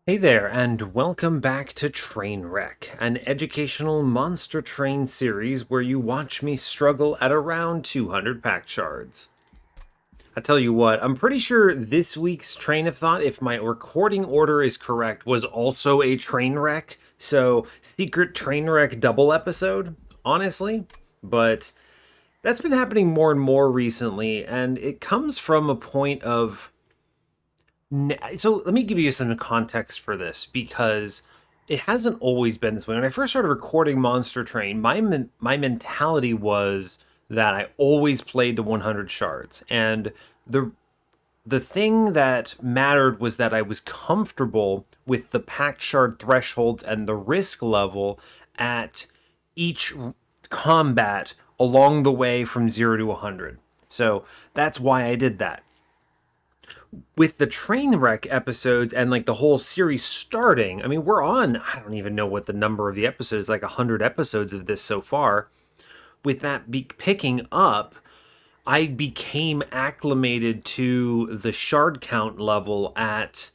Hey there, and welcome back to Trainwreck, an educational monster train series where you watch me struggle at around 200 Pact Shards. I tell you what, I'm pretty sure this week's train of thought, if my recording order is correct, was also a train wreck. So, secret train wreck double episode, honestly. But that's been happening more and more recently, and it comes from a point of so let me give you some context for this because it hasn't always been this way. When I first started recording Monster Train, my mentality was that I always played to 100 shards, and the the thing that mattered was that I was comfortable with the packed shard thresholds and the risk level at each combat along the way from 0 to 100. So that's why I did that with the Trainwreck episodes and like the whole series starting. I mean, we're on, I don't even know what the number of the episodes, like 100 episodes of this so far. With that picking up, I became acclimated to the shard count level at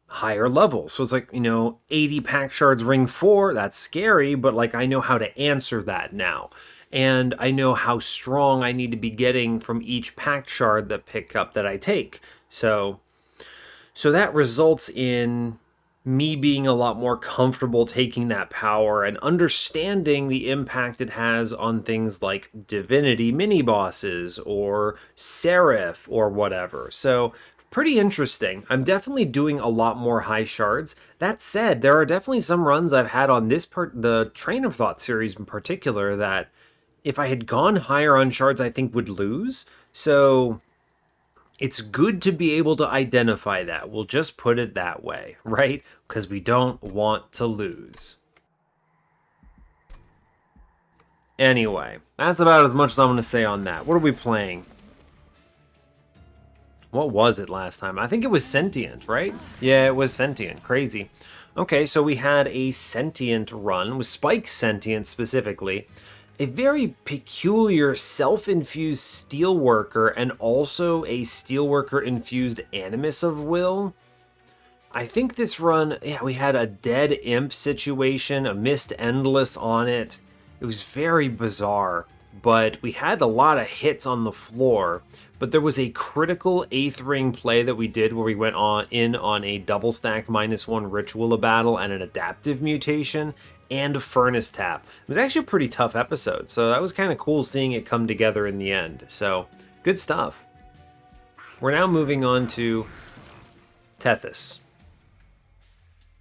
higher levels. So it's like, 80 pack shards ring 4, that's scary, but like I know how to answer that now. And I know how strong I need to be getting from each pack shard that I take. So that results in me being a lot more comfortable taking that power and understanding the impact it has on things like Divinity mini bosses or Seraph or whatever. So, pretty interesting. I'm definitely doing a lot more high shards. That said, there are definitely some runs I've had on the Train of Thought series in particular, that if I had gone higher on shards, I think would lose. So, it's good to be able to identify that. We'll just put it that way, right? Because we don't want to lose. Anyway, that's about as much as I'm going to say on that. What are we playing? What was it last time? I think it was Sentient, right? Yeah, it was Sentient. Crazy. Okay, so we had a Sentient run, with Spike Sentient specifically. A very peculiar self-infused steelworker and also a steelworker infused animus of will. I think this run, yeah, we had a dead imp situation, a missed endless on it. It was very bizarre, but we had a lot of hits on the floor. But there was a critical 8th ring play that we did where we went on a double stack -1 ritual of battle and an adaptive mutation and a furnace tap. It was actually a pretty tough episode, so that was kind of cool seeing it come together in the end. So, good stuff. We're now moving on to Tethys.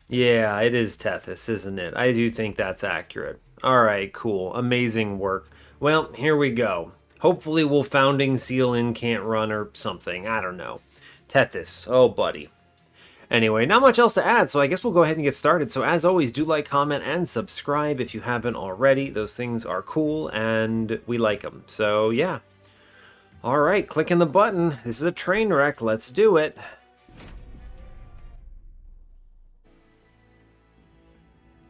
Yeah, it is Tethys, isn't it? I do think that's accurate. All right, cool. Amazing work. Well, here we go. Hopefully we'll Founding Seal Incant run or something. I don't know. Tethys. Oh, buddy. Anyway, not much else to add, so I guess we'll go ahead and get started. So as always, do like, comment, and subscribe if you haven't already. Those things are cool, and we like them. So, yeah. All right, clicking the button. This is a train wreck. Let's do it.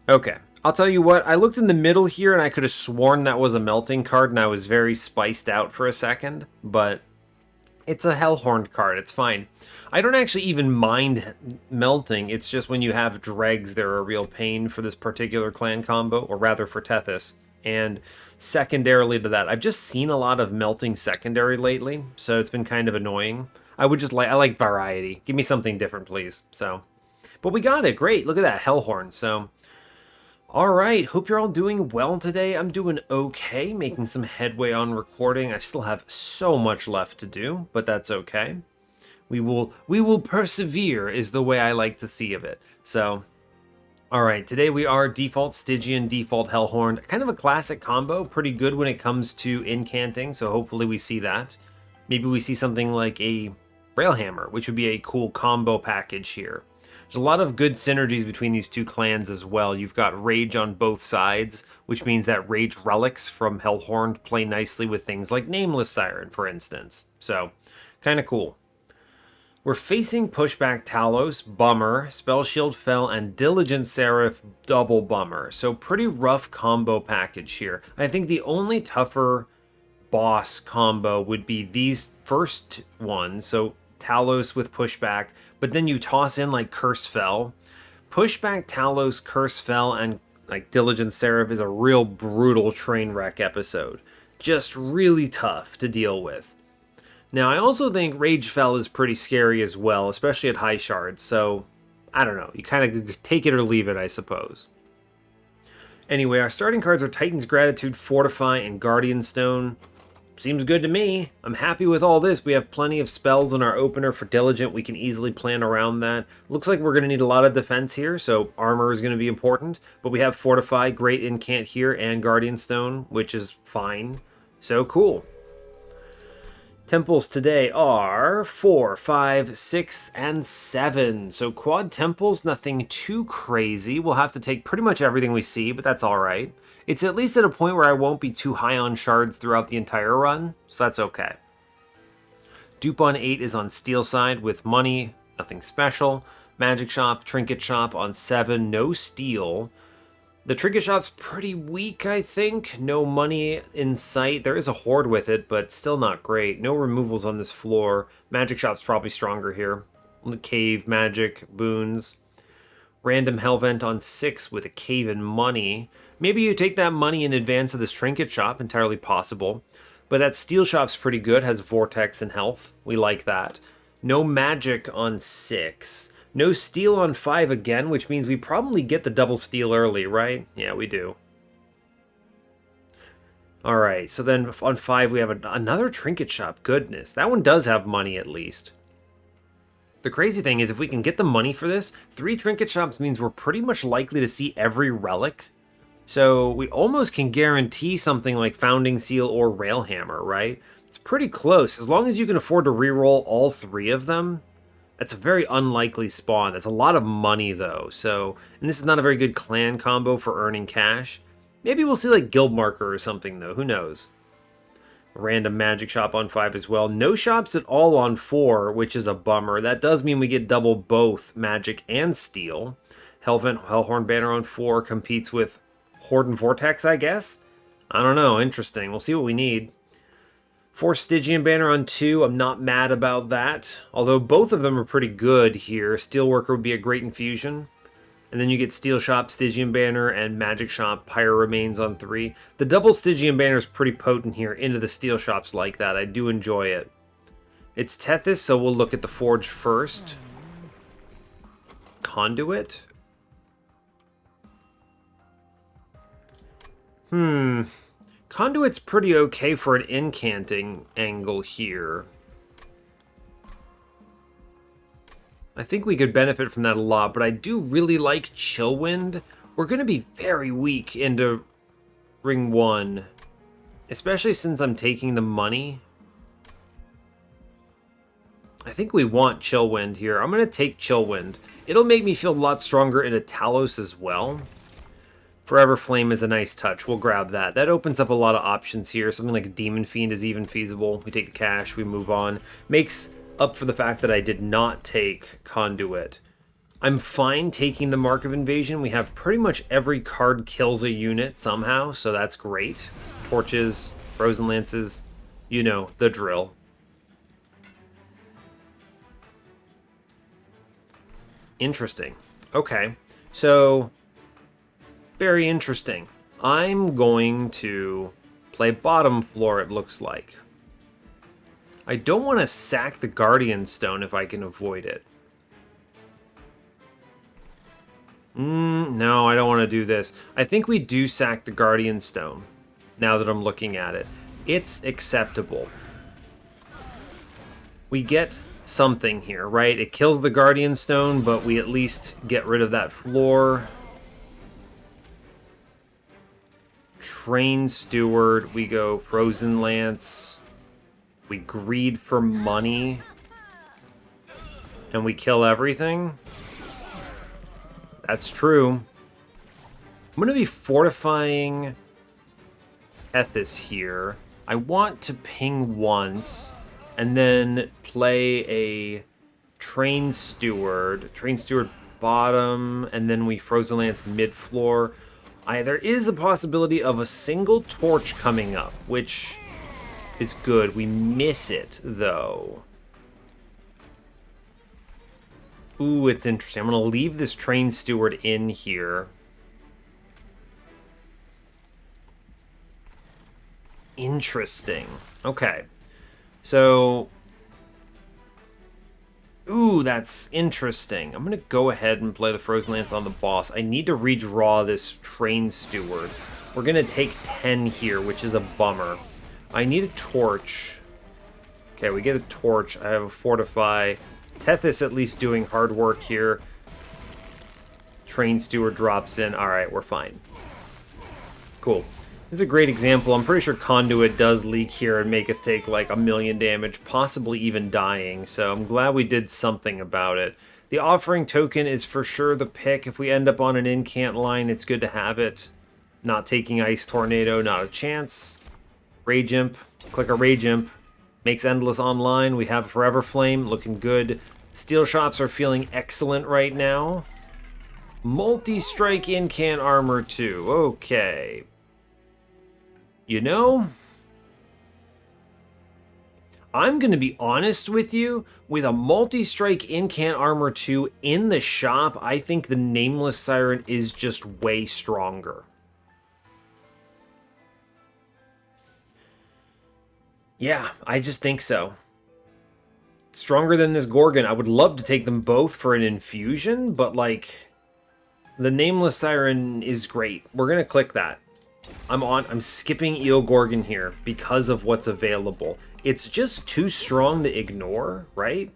Okay. I'll tell you what, I looked in the middle here and I could have sworn that was a melting card and I was very spiced out for a second, but it's a Hellhorned card, it's fine. I don't actually even mind melting, it's just when you have dregs, they're a real pain for this particular clan combo, or rather for Tethys. And secondarily to that, I've just seen a lot of melting secondary lately, so it's been kind of annoying. I like variety. Give me something different, please. So, but we got it, great, look at that, Hellhorn, so... Alright, hope you're all doing well today. I'm doing okay, making some headway on recording. I still have so much left to do, but that's okay. We will persevere is the way I like to see of it. So, alright, today we are default Stygian, default Hellhorned. Kind of a classic combo, pretty good when it comes to incanting, so hopefully we see that. Maybe we see something like a Railhammer, which would be a cool combo package here. There's a lot of good synergies between these two clans as well. You've got Rage on both sides, which means that Rage relics from Hellhorned play nicely with things like Nameless Siren, for instance. So, kind of cool. We're facing Pushback Talos, bummer, Spell Shield fell, and Diligent Seraph, double bummer. So pretty rough combo package here. I think the only tougher boss combo would be these first ones, so Talos with Pushback, but then you toss in like Curse Fell, Pushback, Talos, Curse Fell, and like Diligent Seraph is a real brutal Trainwreck episode. Just really tough to deal with. Now, I also think Rage Fell is pretty scary as well, especially at high shards, so I don't know. You kind of take it or leave it, I suppose. Anyway, our starting cards are Titan's Gratitude, Fortify, and Guardian Stone. Seems good to me. I'm happy with all this. We have plenty of spells in our opener for Diligent. We can easily plan around that. Looks like we're going to need a lot of defense here, so armor is going to be important. But we have Fortify, great incant here, and Guardian Stone, which is fine. So cool. Temples today are 4, 5, 6, and 7. So quad temples, nothing too crazy. We'll have to take pretty much everything we see, but that's alright. It's at least at a point where I won't be too high on shards throughout the entire run, so that's okay. Dupe on 8 is on steel side with money, nothing special. Magic shop, trinket shop on 7, no steel. The trinket shop's pretty weak, I think. No money in sight. There is a horde with it, but still not great. No removals on this floor. Magic shop's probably stronger here. Cave, magic, boons. Random Hellvent on 6 with a cave and money. Maybe you take that money in advance of this trinket shop, entirely possible. But that steel shop's pretty good, has vortex and health. We like that. No magic on 6. No steel on 5 again, which means we probably get the double steel early, right? Yeah, we do. Alright, so then on 5 we have another trinket shop. Goodness, that one does have money at least. The crazy thing is if we can get the money for this, 3 trinket shops means we're pretty much likely to see every relic. So we almost can guarantee something like Founding Seal or Railhammer, right? It's pretty close. As long as you can afford to reroll all 3 of them, that's a very unlikely spawn. That's a lot of money, though. So, and this is not a very good clan combo for earning cash. Maybe we'll see like Guild Marker or something, though. Who knows? A random magic shop on 5 as well. No shops at all on 4, which is a bummer. That does mean we get double both magic and steel. Hellhorned banner on 4 competes with Horde and Vortex, I guess? I don't know. Interesting. We'll see what we need. 4 Stygian banner on 2, I'm not mad about that. Although both of them are pretty good here. Steelworker would be a great infusion. And then you get Steel Shop, Stygian banner, and Magic Shop, Pyre Remains on 3. The double Stygian banner is pretty potent here into the Steel Shops like that. I do enjoy it. It's Tethys, so we'll look at the Forge first. Conduit? Conduit's pretty okay for an incanting angle here. I think we could benefit from that a lot, but I do really like Chillwind. We're going to be very weak into Ring 1, especially since I'm taking the money. I think we want Chillwind here. I'm going to take Chillwind. It'll make me feel a lot stronger into Talos as well. Forever Flame is a nice touch. We'll grab that. That opens up a lot of options here. Something like a Demon Fiend is even feasible. We take the cash, we move on. Makes up for the fact that I did not take Conduit. I'm fine taking the Mark of Invasion. We have pretty much every card kills a unit somehow, so that's great. Torches, Frozen Lances, you know, the drill. Interesting. Okay, so very interesting. I'm going to play bottom floor, it looks like. I don't want to sack the Guardian Stone if I can avoid it. No, I don't want to do this. I think we do sack the Guardian Stone, now that I'm looking at it. It's acceptable. We get something here, right? It kills the Guardian Stone, but we at least get rid of that floor. Train Steward, we go Frozen Lance. We greed for money. And we kill everything. That's true. I'm going to be fortifying Tethys here. I want to ping once and then play a Train Steward bottom, and then we Frozen Lance mid-floor. There is a possibility of a single torch coming up, which is good. We miss it, though. Ooh, it's interesting. I'm going to leave this train steward in here. Interesting. Okay. So... Ooh, that's interesting. I'm going to go ahead and play the Frozen Lance on the boss. I need to redraw this train steward. We're going to take 10 here, which is a bummer. I need a torch. Okay, we get a torch. I have a fortify. Tethys at least doing hard work here. Train steward drops in. Alright, we're fine. Cool. This is a great example. I'm pretty sure Conduit does leak here and make us take like 1,000,000 damage, possibly even dying, so I'm glad we did something about it. The offering token is for sure the pick. If we end up on an incant line, it's good to have it. Not taking Ice Tornado, not a chance. Rage Imp, click a Rage Imp. Makes Endless online. We have Forever Flame, looking good. Steel Shops are feeling excellent right now. Multi-strike incant armor too. Okay. You know, I'm going to be honest with you. With a multi-strike incant armor 2 in the shop, I think the Nameless Siren is just way stronger. Yeah, I just think so. Stronger than this Gorgon. I would love to take them both for an infusion, but like, the Nameless Siren is great. We're going to click that. I'm skipping Eel Gorgon here because of what's available. It's just too strong to ignore, right?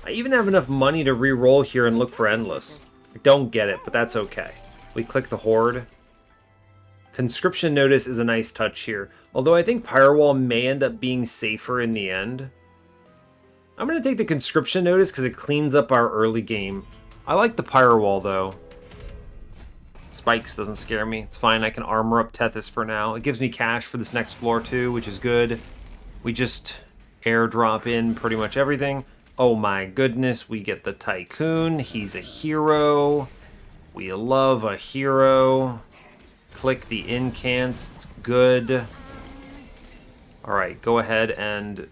I even have enough money to re-roll here and look for Endless. I don't get it, but that's okay. We click the Horde. Conscription Notice is a nice touch here, although I think Firewall may end up being safer in the end. I'm going to take the Conscription Notice because it cleans up our early game. I like the Firewall, though. Spikes doesn't scare me. It's fine. I can armor up Tethys for now. It gives me cash for this next floor too, which is good. We just airdrop in pretty much everything. Oh my goodness, we get the Tycoon. He's a hero. We love a hero. Click the incants. It's good. Alright, go ahead and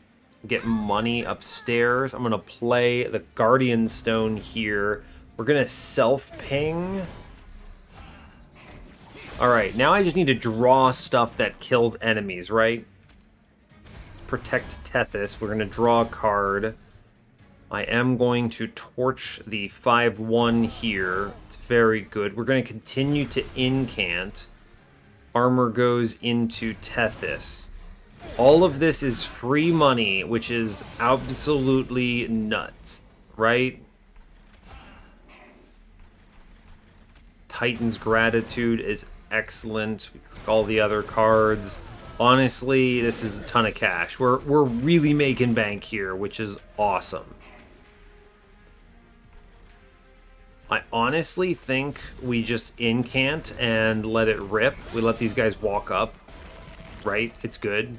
get money upstairs. I'm going to play the Guardian Stone here. We're going to self-ping. Alright, now I just need to draw stuff that kills enemies, right? Let's protect Tethys. We're going to draw a card. I am going to torch the 5/1 here. It's very good. We're going to continue to incant. Armor goes into Tethys. All of this is free money, which is absolutely nuts, right? Titan's Gratitude is excellent. We click all the other cards. Honestly, this is a ton of cash. We're really making bank here, which is awesome. I honestly think we just incant and let it rip. We let these guys walk up, right? It's good.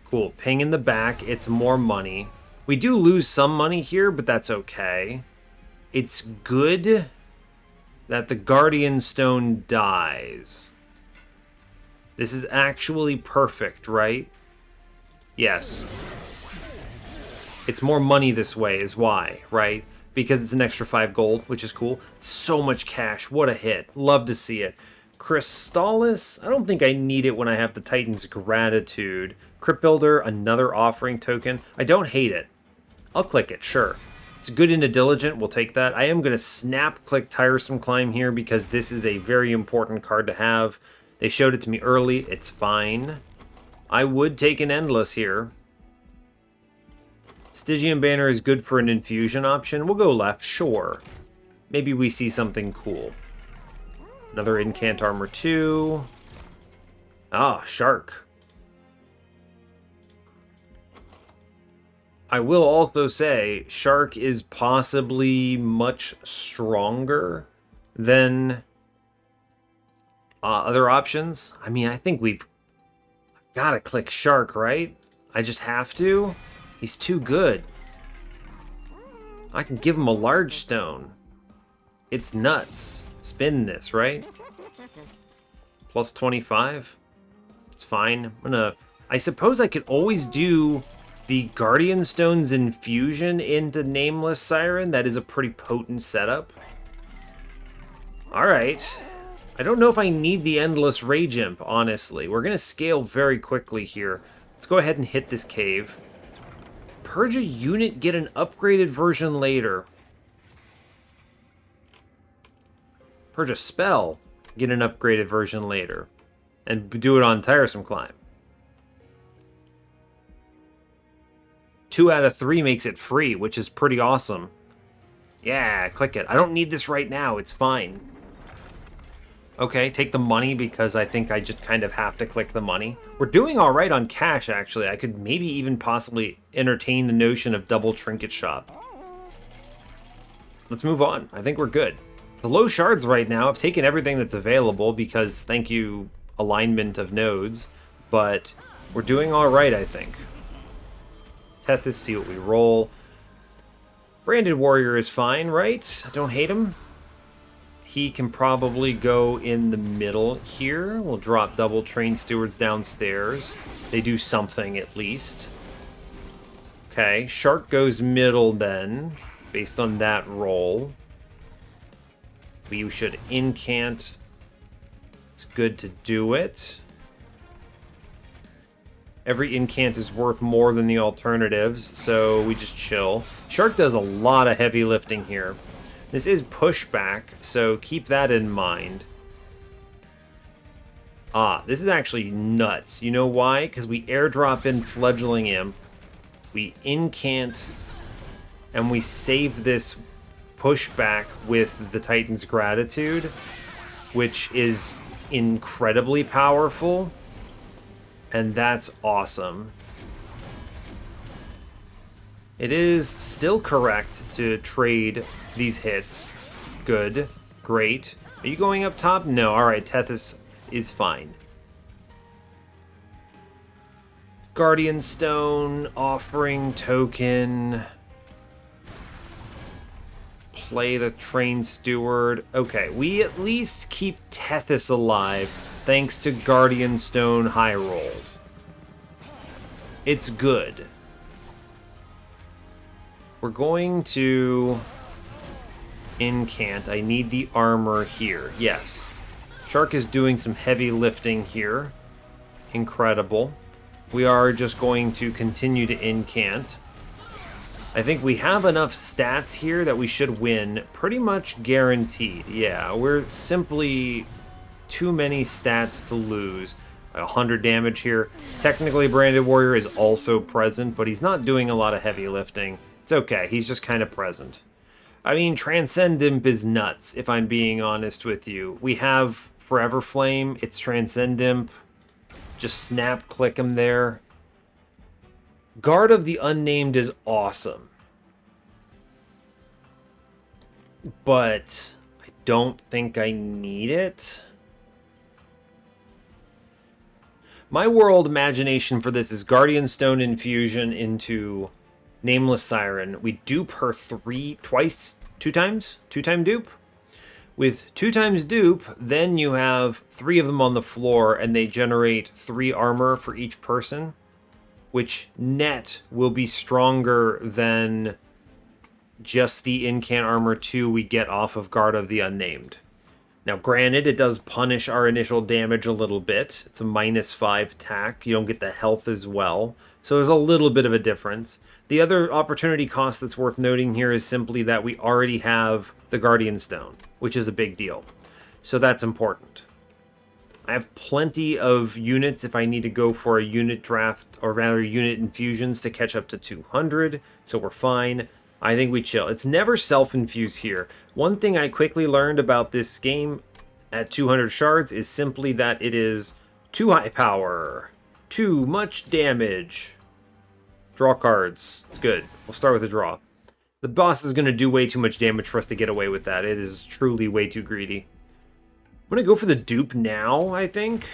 Cool. Ping in the back. It's more money. We do lose some money here, but that's okay. It's good that the Guardian Stone dies. This is actually perfect, right? Yes. It's more money this way is why, right? Because it's an extra 5 gold, which is cool. So much cash. What a hit. Love to see it. Crystallis, I don't think I need it when I have the Titan's Gratitude. Crypt Builder, another offering token. I don't hate it. I'll click it, sure. It's good into Diligent, we'll take that. I am going to snap click Tiresome Climb here because this is a very important card to have. They showed it to me early, it's fine. I would take an Endless here. Stygian Banner is good for an infusion option. We'll go left, sure. Maybe we see something cool. Another Incant Armor 2. Ah, Shark. I will also say, Shark is possibly much stronger than other options. I mean, I think we've got to click Shark, right? I just have to. He's too good. I can give him a large stone. It's nuts. Spin this, right? Plus 25. It's fine. I suppose I could always do the Guardian Stone's infusion into Nameless Siren, that is a pretty potent setup. Alright. I don't know if I need the Endless Rage Imp, honestly. We're going to scale very quickly here. Let's go ahead and hit this cave. Purge a unit, get an upgraded version later. Purge a spell, get an upgraded version later. And do it on Tiresome Climb. 2 out of 3 makes it free, which is pretty awesome. Yeah, click it. I don't need this right now. It's fine. Okay, take the money because I think I just kind of have to click the money. We're doing all right on cash, actually. I could maybe even possibly entertain the notion of double trinket shop. Let's move on. I think we're good. The low shards right now, I've taken everything that's available because thank you, alignment of nodes. But we're doing all right, I think. Tethys, see what we roll. Branded Warrior is fine, right? I don't hate him. He can probably go in the middle here. We'll drop double Train Stewards downstairs. They do something at least. Okay, Shark goes middle then, based on that roll. We should incant. It's good to do it. Every incant is worth more than the alternatives, so we just chill. Shark does a lot of heavy lifting here. This is pushback, so keep that in mind. Ah, this is actually nuts. You know why? Because we airdrop in Fledgling Imp, we incant, and we save this pushback with the Titan's Gratitude, which is incredibly powerful, and that's awesome. It is still correct to trade these hits. Good. Great. Are you going up top? No. Alright, Tethys is fine. Guardian Stone, Offering Token. Play the Train Steward. Okay, we at least keep Tethys alive thanks to Guardian Stone high rolls. It's good. We're going to incant. I need the armor here. Yes. Shark is doing some heavy lifting here. Incredible. We are just going to continue to incant. I think we have enough stats here that we should win. Pretty much guaranteed. Yeah, we're simply too many stats to lose. 100 damage here. Technically, Branded Warrior is also present, but he's not doing a lot of heavy lifting. It's okay, he's just kind of present. I mean, Transcend Imp is nuts, if I'm being honest with you. We have Forever Flame, it's Transcend Imp. Just snap click him there. Guard of the Unnamed is awesome. But I don't think I need it. My world imagination for this is Guardian Stone infusion into Nameless Siren. We dupe her two times? 2-time dupe? With 2 times dupe, then you have 3 of them on the floor, and they generate 3 armor for each person, which net will be stronger than just the incant armor 2 we get off of Guard of the Unnamed. Now, granted, it does punish our initial damage a little bit. It's a -5 tack. You don't get the health as well. So there's a little bit of a difference. The other opportunity cost that's worth noting here is simply that we already have the Guardian Stone, which is a big deal. So that's important. I have plenty of units if I need to go for a unit draft, or rather unit infusions to catch up to 200, so we're fine. I think we chill. It's never self-infused here. One thing I quickly learned about this game at 200 shards is simply that it is too high power, too much damage. Draw cards. It's good. We'll start with a draw. The boss is going to do way too much damage for us to get away with that. It is truly way too greedy. I'm going to go for the dupe now, I think.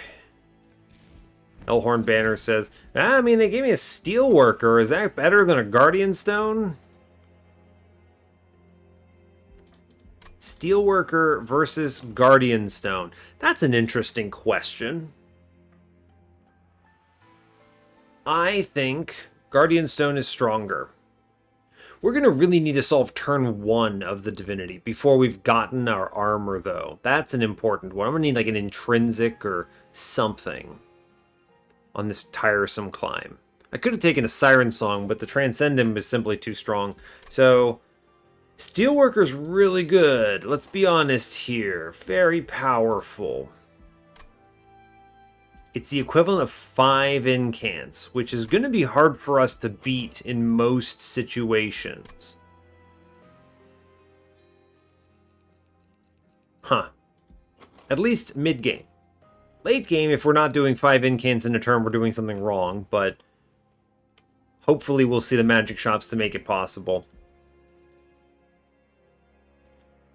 Hellhorned Banner says, I mean, they gave me a Steelworker. Is that better than a Guardian Stone? Steelworker versus Guardian Stone. That's an interesting question. I think Guardian Stone is stronger. We're going to really need to solve turn 1 of the Divinity before we've gotten our armor, though. That's an important one. I'm going to need like an intrinsic or something on this tiresome climb. I could have taken a Siren Song, but the Transcendent was simply too strong. So, Steelworker's really good. Let's be honest here. Very powerful. It's the equivalent of 5 incants, which is going to be hard for us to beat in most situations. Huh. At least mid-game. Late game, if we're not doing 5 incants in a turn, we're doing something wrong, but hopefully we'll see the magic shops to make it possible.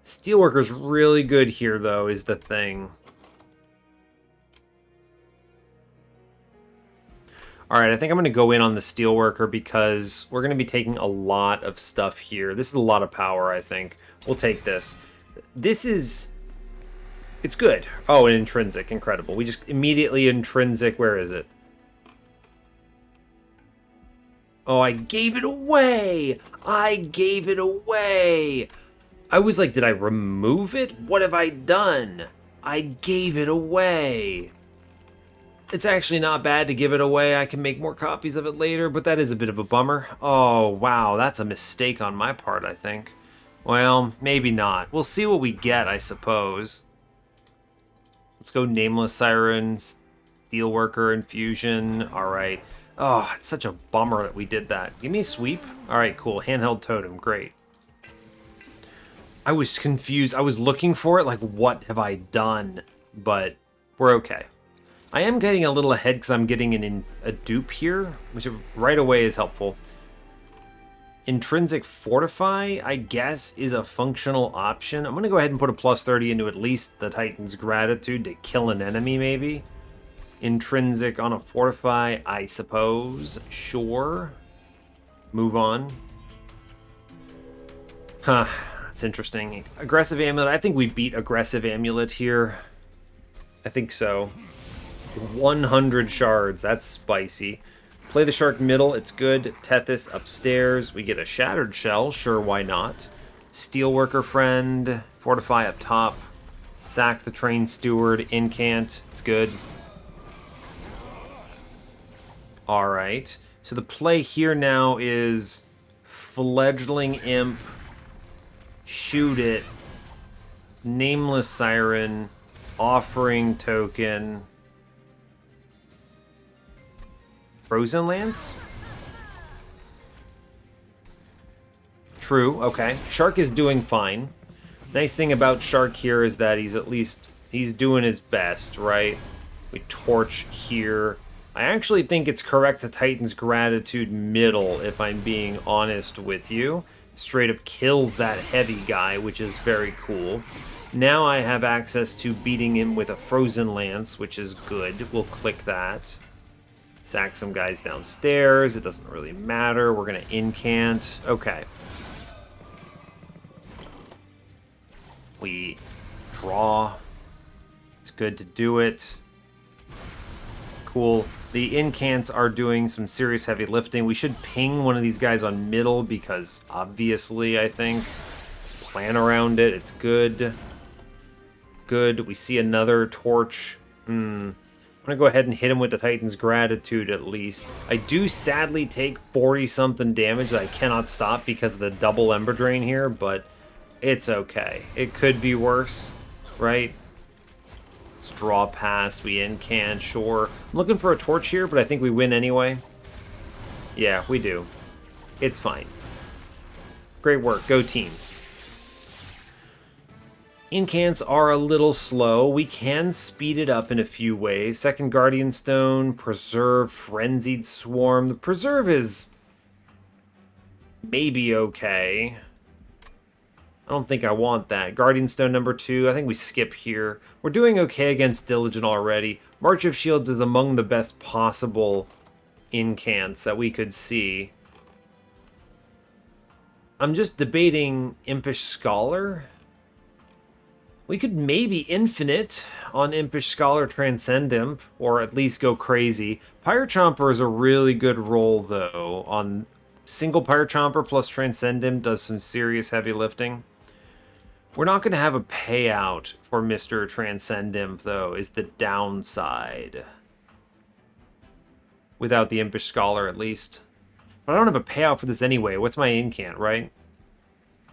Steelworker's really good here, though, is the thing. Alright, I think I'm going to go in on the Steelworker because we're going to be taking a lot of stuff here. This is a lot of power, I think. We'll take this. This is... It's good. Oh, an intrinsic. Incredible. We just immediately intrinsic. Where is it? Oh, I gave it away! I gave it away! I was like, did I remove it? What have I done? I gave it away. It's actually not bad to give it away. I can make more copies of it later, but that is a bit of a bummer. Oh, wow. That's a mistake on my part, I think. Well, maybe not. We'll see what we get, I suppose. Let's go Nameless Siren, Steelworker, Infusion. All right. Oh, it's such a bummer that we did that. Give me a sweep. All right, cool. Handheld Totem. Great. I was confused. I was looking for it, like, what have I done? But we're okay. I am getting a little ahead because I'm getting a dupe here, which right away is helpful. Intrinsic Fortify, I guess, is a functional option. I'm going to go ahead and put a plus 30 into at least the Titan's Gratitude to kill an enemy, maybe. Intrinsic on a Fortify, I suppose. Sure. Move on. Huh, that's interesting. Aggressive Amulet, I think we beat Aggressive Amulet here. I think so. 100 shards, that's spicy. Play the Shark middle, it's good. Tethys upstairs, we get a Shattered Shell, sure, why not? Steelworker friend, Fortify up top. Sack the Train Steward, Incant, it's good. Alright, so the play here now is Fledgling Imp, shoot it, Nameless Siren, Offering Token, Frozen Lance? True, okay. Shark is doing fine. Nice thing about Shark here is that he's doing his best, right? We torch here. I actually think it's correct to Titan's Gratitude middle, if I'm being honest with you. Straight up kills that heavy guy, which is very cool. Now I have access to beating him with a Frozen Lance, which is good. We'll click that. Sack some guys downstairs. It doesn't really matter. We're going to incant. Okay. We draw. It's good to do it. Cool. The incants are doing some serious heavy lifting. We should ping one of these guys on middle because obviously, I think, plan around it. It's good. Good. We see another torch. I'm going to go ahead and hit him with the Titan's Gratitude at least. I do sadly take 40-something damage that I cannot stop because of the double Ember Drain here, but it's okay. It could be worse, right? Let's draw past, we incant, sure. I'm looking for a torch here, but I think we win anyway. Yeah, we do. It's fine. Great work, go team. Incants are a little slow. We can speed it up in a few ways. Second Guardian Stone, Preserve, Frenzied Swarm. The Preserve is maybe okay. I don't think I want that. Guardian Stone number 2, I think we skip here. We're doing okay against Diligent already. March of Shields is among the best possible incants that we could see. I'm just debating Impish Scholar. We could maybe infinite on Impish Scholar Transcend Imp, or at least go crazy. Pyre Chomper is a really good roll, though. On single Pyre Chomper plus Transcend Imp does some serious heavy lifting. We're not going to have a payout for Mr. Transcend Imp, though, is the downside. Without the Impish Scholar, at least. But I don't have a payout for this anyway. What's my incant, right?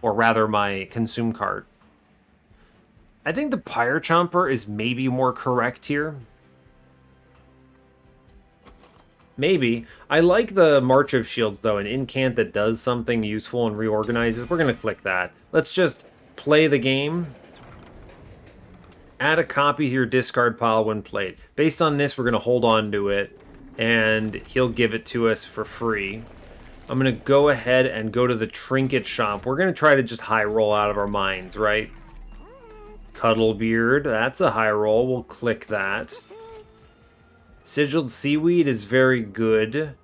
Or rather, my consume card. I think the Pyre Chomper is maybe more correct here. Maybe. I like the March of Shields, though, an incant that does something useful and reorganizes. We're going to click that. Let's just play the game. Add a copy to your discard pile when played. Based on this, we're going to hold on to it, and he'll give it to us for free. I'm going to go ahead and go to the Trinket Shop. We're going to try to just high roll out of our minds, right? Cuddlebeard, that's a high roll. We'll click that. Sigiled Seaweed is very good,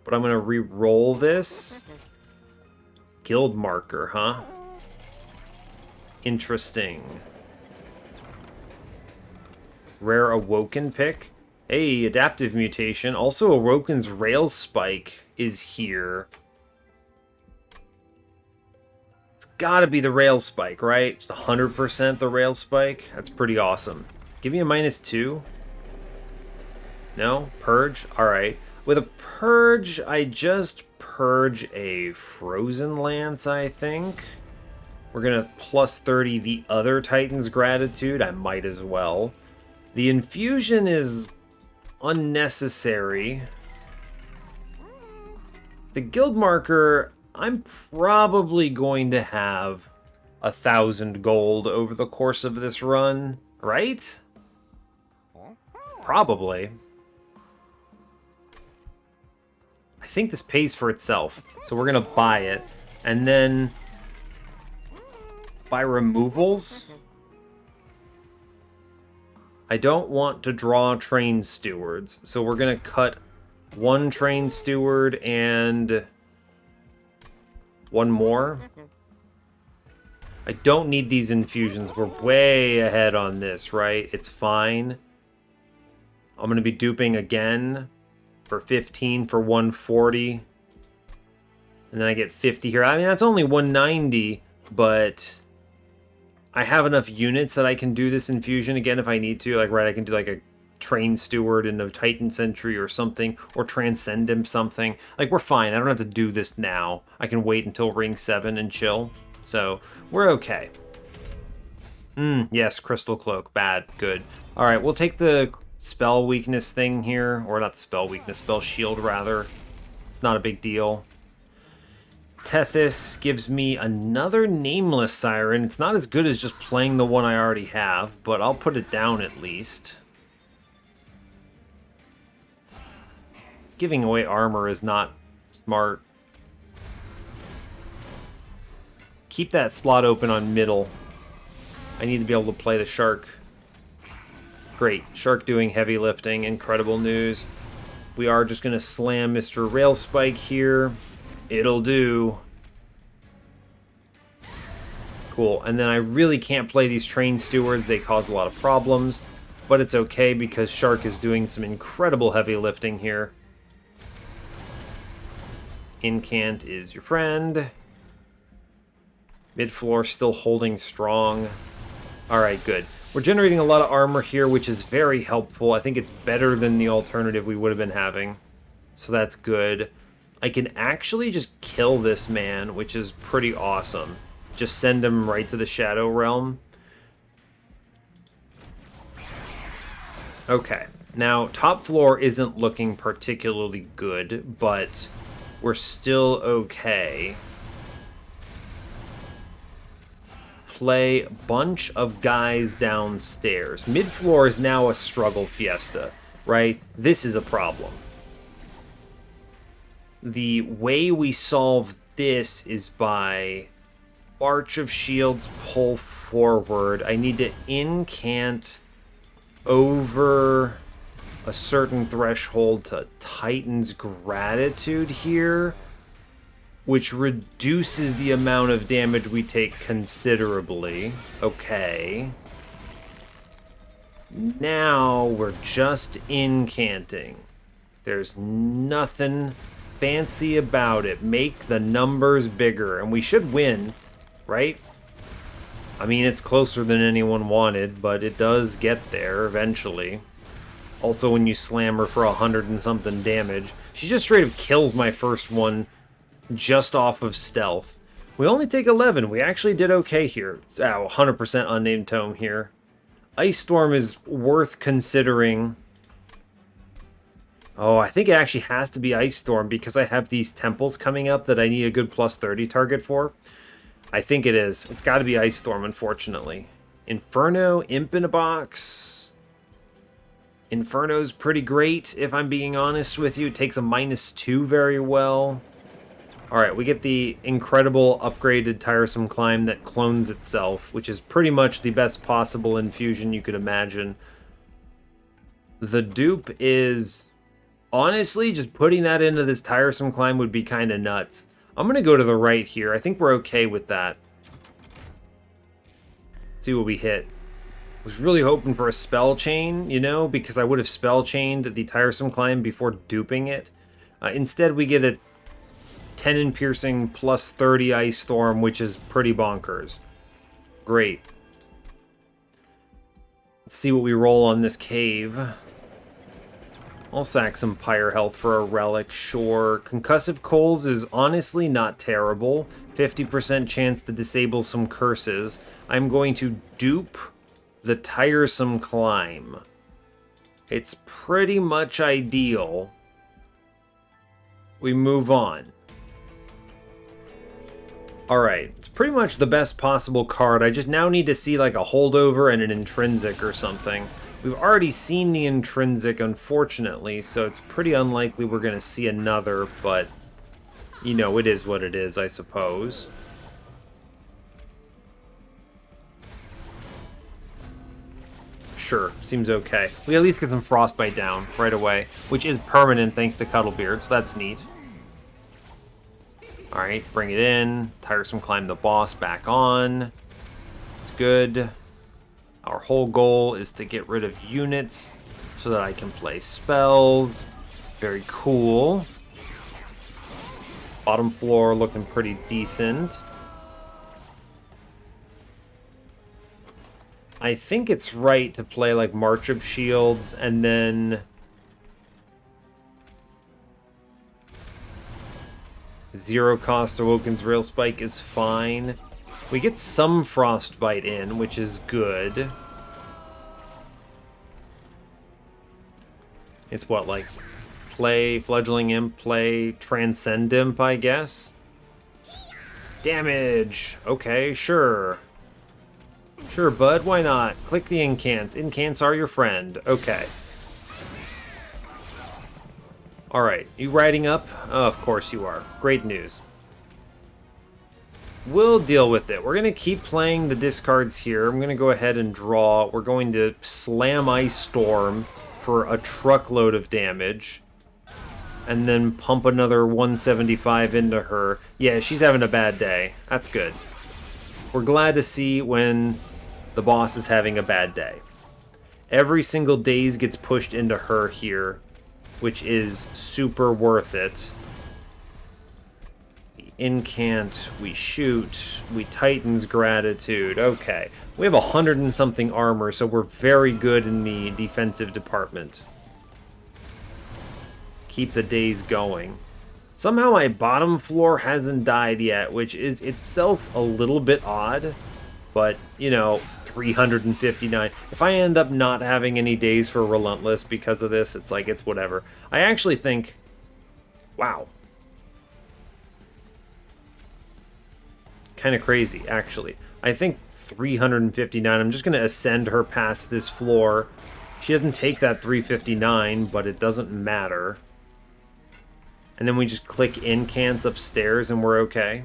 but I'm going to re-roll this. Guild Marker, huh? Interesting. Rare Awoken pick. Hey, Adaptive Mutation. Also, Awoken's Rail Spike is here. It's gotta be the Rail Spike, right? Just 100% the Rail Spike. That's pretty awesome. Give me a -2. No? Purge? Alright. With a Purge, I just purge a Frozen Lance, I think. We're gonna +30 the other Titan's Gratitude. I might as well. The Infusion is unnecessary. The Guild Marker, I'm probably going to have 1,000 gold over the course of this run, right? Probably. I think this pays for itself, so we're gonna buy it, and then buy removals. I don't want to draw Train Stewards, so we're gonna cut one Train Steward and one more. I don't need these infusions. We're way ahead on this, right? It's fine. I'm gonna be duping again for 15 for 140. And then I get 50 here. I mean, that's only 190, but I have enough units that I can do this infusion again if I need to. Like, right, I can do like a Train Steward in a Titan Sentry or something, or Transcend him something. Like, we're fine. I don't have to do this now. I can wait until Ring 7 and chill. So, we're okay. Yes, Crystal Cloak. Bad. Good. Alright, we'll take the spell weakness thing here. Or not the spell weakness, spell shield, rather. It's not a big deal. Tethys gives me another Nameless Siren. It's not as good as just playing the one I already have, but I'll put it down at least. Giving away armor is not smart. Keep that slot open on middle. I need to be able to play the Shark. Great. Shark doing heavy lifting. Incredible news. We are just going to slam Mr. Railspike here. It'll do. Cool. And then I really can't play these Train Stewards. They cause a lot of problems. But it's okay because Shark is doing some incredible heavy lifting here. Incant is your friend. Mid-floor still holding strong. Alright, good. We're generating a lot of armor here, which is very helpful. I think it's better than the alternative we would have been having. So that's good. I can actually just kill this man, which is pretty awesome. Just send him right to the Shadow Realm. Okay. Now, top floor isn't looking particularly good, but we're still okay. Play a bunch of guys downstairs. Mid-floor is now a struggle fiesta, right? This is a problem. The way we solve this is by Arch of Shields, pull forward. I need to incant over a certain threshold to Titan's Gratitude here. which reduces the amount of damage we take considerably. Okay. Now we're just incanting. There's nothing fancy about it. Make the numbers bigger, and we should win, right? I mean, it's closer than anyone wanted, but it does get there eventually. Also, when you slam her for 100 and something damage, she just straight up kills my first one just off of stealth. We only take 11. We actually did okay here. 100% unnamed tome here. Ice Storm is worth considering. Oh, I think it actually has to be Ice Storm because I have these temples coming up that I need a good plus 30 target for. I think it is. It's got to be Ice Storm, unfortunately. Inferno, Imp in a box. Inferno's pretty great, if I'm being honest with you. It takes a -2 very well. Alright, we get the incredible upgraded Tiresome Climb that clones itself, which is pretty much the best possible infusion you could imagine. The dupe is... honestly, just putting that into this Tiresome Climb would be kind of nuts. I'm going to go to the right here. I think we're okay with that. See what we hit. Was really hoping for a spell chain, you know, because I would have spell chained the Tiresome Climb before duping it. Instead, we get a 10 in piercing plus 30 Ice Storm, which is pretty bonkers. Great. Let's see what we roll on this cave. I'll sack some Pyre Health for a relic, sure. Concussive Coals is honestly not terrible. 50% chance to disable some curses. I'm going to dupe the Tiresome Climb. It's pretty much ideal. We move on. Alright, it's pretty much the best possible card. I just now need to see like a holdover and an intrinsic or something. We've already seen the intrinsic, unfortunately, so it's pretty unlikely we're going to see another, but, you know, it is what it is, I suppose. Sure, seems okay. We at least get some Frostbite down right away, which is permanent thanks to Cuddlebeard, so that's neat. Alright, bring it in. Tiresome Climb the boss back on. It's good. Our whole goal is to get rid of units so that I can play spells. Very cool. Bottom floor looking pretty decent. I think it's right to play like March of Shields and then zero cost Awoken's Rail Spike is fine. We get some Frostbite in, which is good. It's what, like, play Fledgling Imp, play Transcend Imp, I guess? Damage! Okay, sure. Sure, bud, why not? Click the incants. Incants are your friend. Okay. Alright, you riding up? Oh, of course you are. Great news. We'll deal with it. We're going to keep playing the discards here. I'm going to go ahead and draw. We're going to slam Ice Storm for a truckload of damage. And then pump another 175 into her. Yeah, she's having a bad day. That's good. We're glad to see when the boss is having a bad day. Every single daze gets pushed into her here, which is super worth it. Incant, we shoot, we Titan's Gratitude. Okay, we have 100 and something armor, so we're very good in the defensive department. Keep the days going. Somehow my bottom floor hasn't died yet, which is itself a little bit odd, but, you know, 359. If I end up not having any days for Relentless because of this, it's like, it's whatever. I actually think, wow. Kind of crazy, actually. I think 359. I'm just going to ascend her past this floor. She doesn't take that 359, but it doesn't matter. And then we just click incants upstairs and we're okay.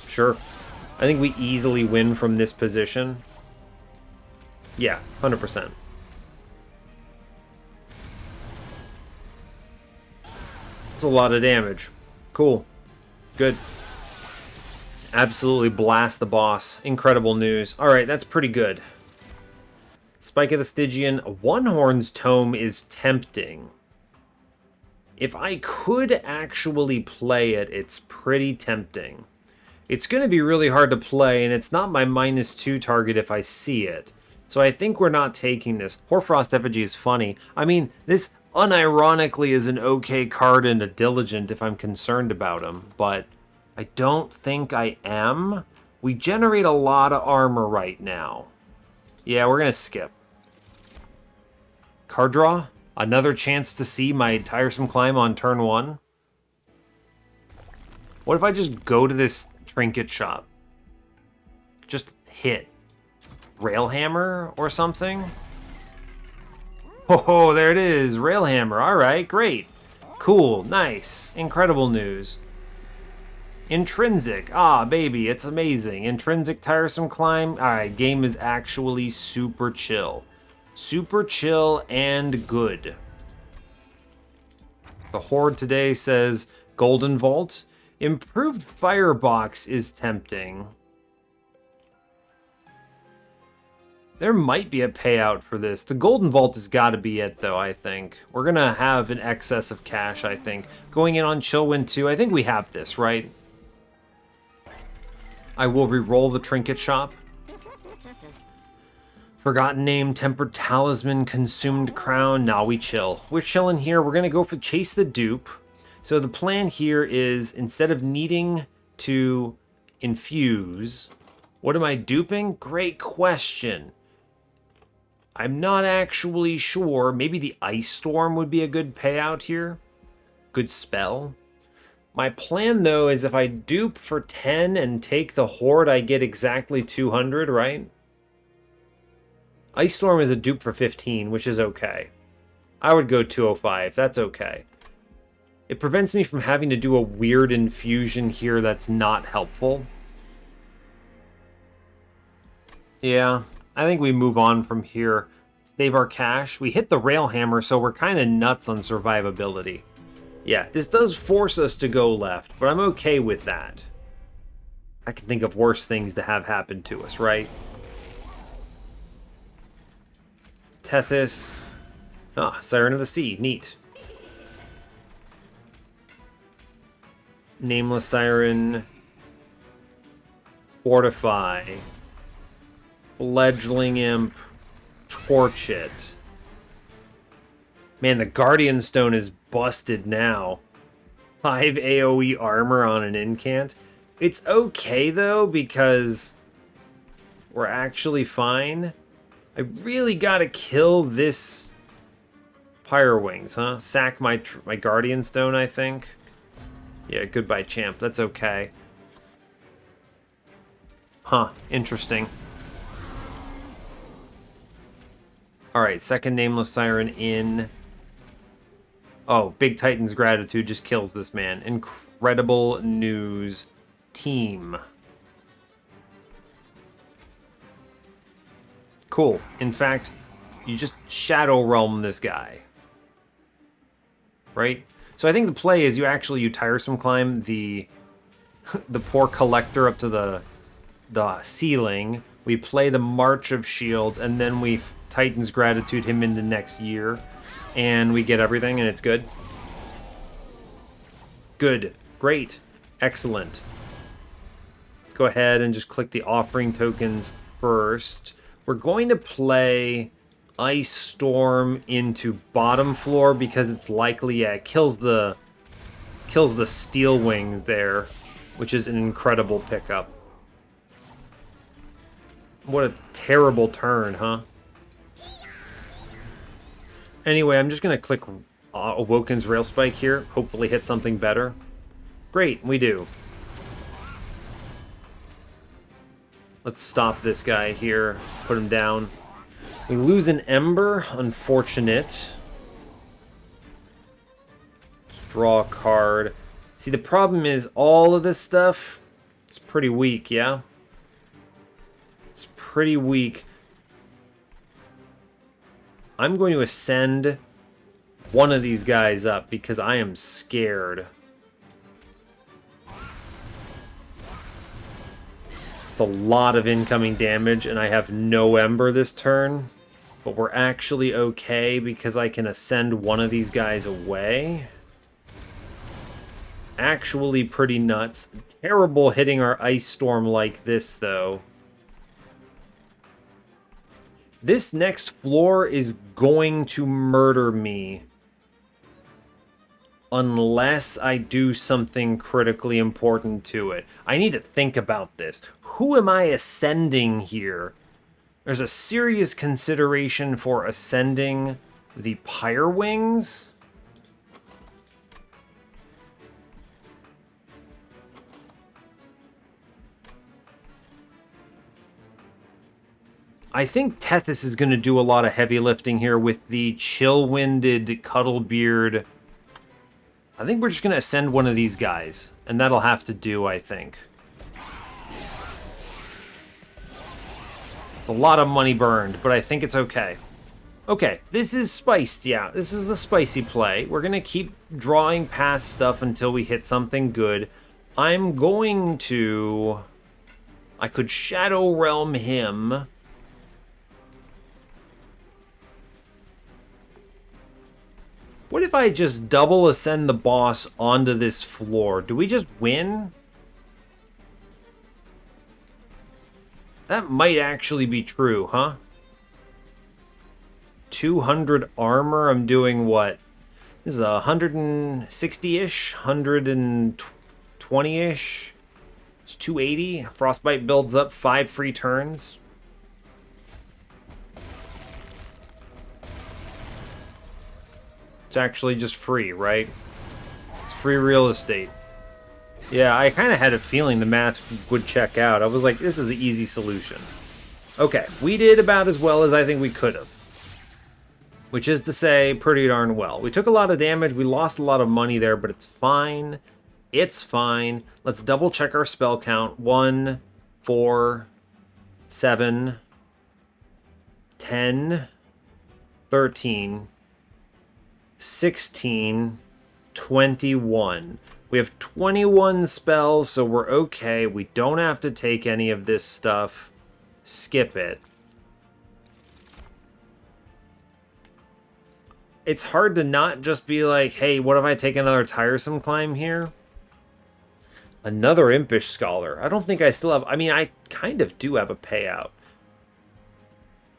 Sure. I think we easily win from this position. Yeah, 100%. It's a lot of damage. Cool. Good. Absolutely blast the boss. Incredible news. Alright, that's pretty good. Spike of the Stygian. One Horn's Tome is tempting. If I could actually play it, it's pretty tempting. It's going to be really hard to play, and it's not my -2 target if I see it. So I think we're not taking this. Hoarfrost Effigy is funny. I mean, this unironically is an okay card and a Diligent if I'm concerned about him, but I don't think I am. We generate a lot of armor right now. Yeah, we're going to skip. Card draw? Another chance to see my Tiresome Climb on turn 1? What if I just go to this trinket shop? Just hit Railhammer or something? Oh, there it is. Railhammer. Alright, great. Cool. Nice. Incredible news. Intrinsic. Ah, baby, it's amazing. Intrinsic Tiresome Climb. Alright, game is actually super chill. Super chill and good. The Horde today says Golden Vault. Improved Firebox is tempting. There might be a payout for this. The Golden Vault has got to be it, though, I think. We're going to have an excess of cash, I think. Going in on Chillwind 2, I think we have this, right? I will re-roll the Trinket Shop. Forgotten Name, Tempered Talisman, Consumed Crown. Now we chill. We're chilling here. We're going to go for Chase the Dupe. So the plan here is, instead of needing to infuse, what am I duping? Great question. I'm not actually sure. Maybe the Ice Storm would be a good payout here. Good spell. My plan, though, is if I dupe for 10 and take the Horde, I get exactly 200, right? Ice Storm is a dupe for 15, which is okay. I would go 205. That's okay. It prevents me from having to do a weird infusion here that's not helpful. Yeah, I think we move on from here. Save our cash. We hit the Railhammer, so we're kind of nuts on survivability. Yeah, this does force us to go left, but I'm okay with that. I can think of worse things to have happen to us, right? Tethys. Ah, Siren of the Sea. Neat. Nameless Siren. Fortify. Fledgling Imp. Torch it. Man, the Guardian Stone is busted now. 5 AoE armor on an incant. It's okay, though, because we're actually fine. I really gotta kill this Pyrewings, huh? Sack my Guardian Stone, I think. Yeah, goodbye, champ. That's okay. Huh, interesting. Alright, second Nameless Siren in. Oh, Big Titan's Gratitude just kills this man. Incredible news, team. Cool. In fact, you just Shadow Realm this guy. Right? So I think the play is you Tiresome Climb the poor collector up to the ceiling. We play the March of Shields, and then we Titan's Gratitude him into next year. And we get everything, and it's good. Good. Great. Excellent. Let's go ahead and just click the offering tokens first. We're going to play Ice Storm into bottom floor because it's likely, yeah, it kills the Steel Wing there, which is an incredible pickup. What a terrible turn, huh? Anyway, I'm just going to click Awoken's Rail Spike here. Hopefully hit something better. Great, we do. Let's stop this guy here. Put him down. We lose an Ember. Unfortunate. Let's draw a card. See, the problem is all of this stuff, it's pretty weak, yeah? It's pretty weak. I'm going to ascend one of these guys up because I am scared. a lot of incoming damage, and I have no Ember this turn. But we're actually okay because I can ascend one of these guys away. Actually pretty nuts. Terrible hitting our Ice Storm like this, though. This next floor is going to murder me. Unless I do something critically important to it. I need to think about this. Who am I ascending here? There's a serious consideration for ascending the Pyre Wings. I think Tethys is going to do a lot of heavy lifting here with the chill-winded Cuddlebeard. I think we're just going to ascend one of these guys, and that'll have to do, I think. It's a lot of money burned, but I think it's okay. Okay, this is spiced, yeah. This is a spicy play. We're going to keep drawing past stuff until we hit something good. I'm going to... I could Shadow Realm him. What if I just double ascend the boss onto this floor? Do we just win? That might actually be true, huh? 200 armor, I'm doing what? This is 160-ish, 120-ish. It's 280. Frostbite builds up 5 free turns. It's actually just free, right? It's free real estate. Yeah, I kind of had a feeling the math would check out. I was like, this is the easy solution. Okay, we did about as well as I think we could have. Which is to say, pretty darn well. We took a lot of damage, we lost a lot of money there, but it's fine. It's fine. Let's double check our spell count. 1, 4, 7, 10, 13, 16, 21. We have 21 spells, so we're okay. We don't have to take any of this stuff. Skip it. It's hard to not just be like, hey, what if I take another Tiresome climb here? Another Impish Scholar. I don't think I still have... I mean, I kind of do have a payout.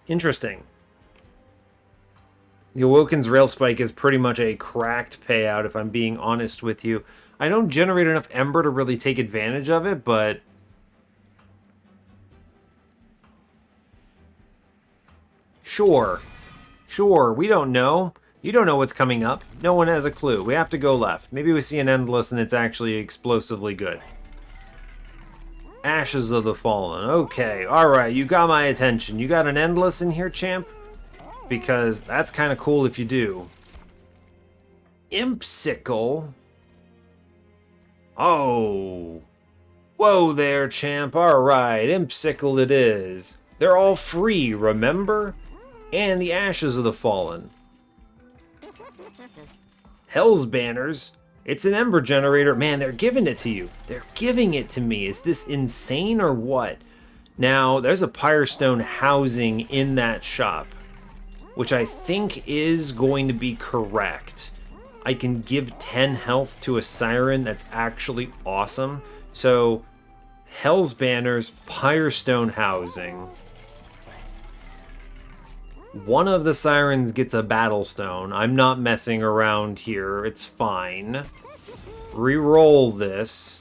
Interesting. The Awoken's Railspike is pretty much a cracked payout, if I'm being honest with you. I don't generate enough Ember to really take advantage of it, but... Sure. Sure, we don't know. You don't know what's coming up. No one has a clue. We have to go left. Maybe we see an Endless and it's actually explosively good. Ashes of the Fallen. Okay, alright, you got my attention. You got an Endless in here, champ? Because that's kind of cool if you do. Impsicle. Oh. Whoa there, champ. Alright, Impsicle it is. They're all free, remember? And the Ashes of the Fallen. Hell's Banners. It's an Ember generator. Man, they're giving it to you. They're giving it to me. Is this insane or what? Now, there's a Pyrestone housing in that shop, which I think is going to be correct. I can give 10 health to a Siren. That's actually awesome. So, Hell's Banners, Pyrestone housing. One of the Sirens gets a Battlestone. I'm not messing around here. It's fine. Reroll this.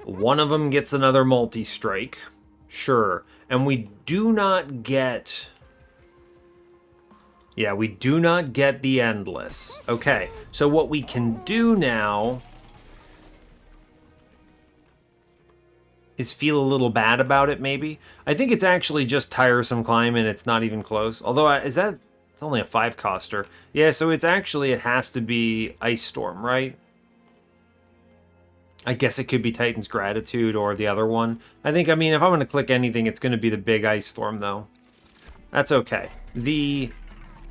One of them gets another multi-strike. Sure. And we do not get... Yeah, we do not get the Endless. Okay, so what we can do now is feel a little bad about it, maybe. I think it's actually just Tiresome Climb and it's not even close. Although, is that... It's only a 5-coster. Yeah, so it's actually... It has to be Ice Storm, right? I guess it could be Titan's Gratitude or the other one. I think, I mean, if I'm going to click anything, it's going to be the big Ice Storm, though. That's okay. The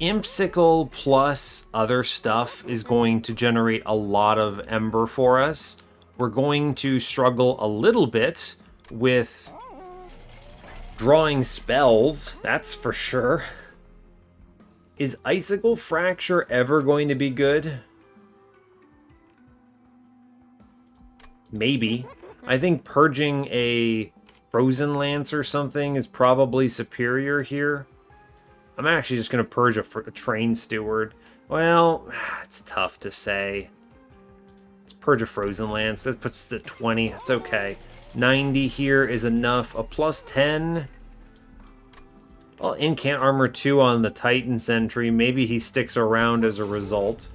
Impsicle plus other stuff is going to generate a lot of Ember for us. We're going to struggle a little bit with Drawing spells, that's for sure. Is Icicle Fracture ever going to be good? Maybe. I think purging a Frozen Lance or something is probably superior here. I'm actually just going to purge a Train Steward. Well, it's tough to say. Let's purge a Frozen Lance. That puts us at 20. That's okay. 90 here is enough. A plus 10. Well, Incant Armor 2 on the Titan Sentry. Maybe he sticks around as a result.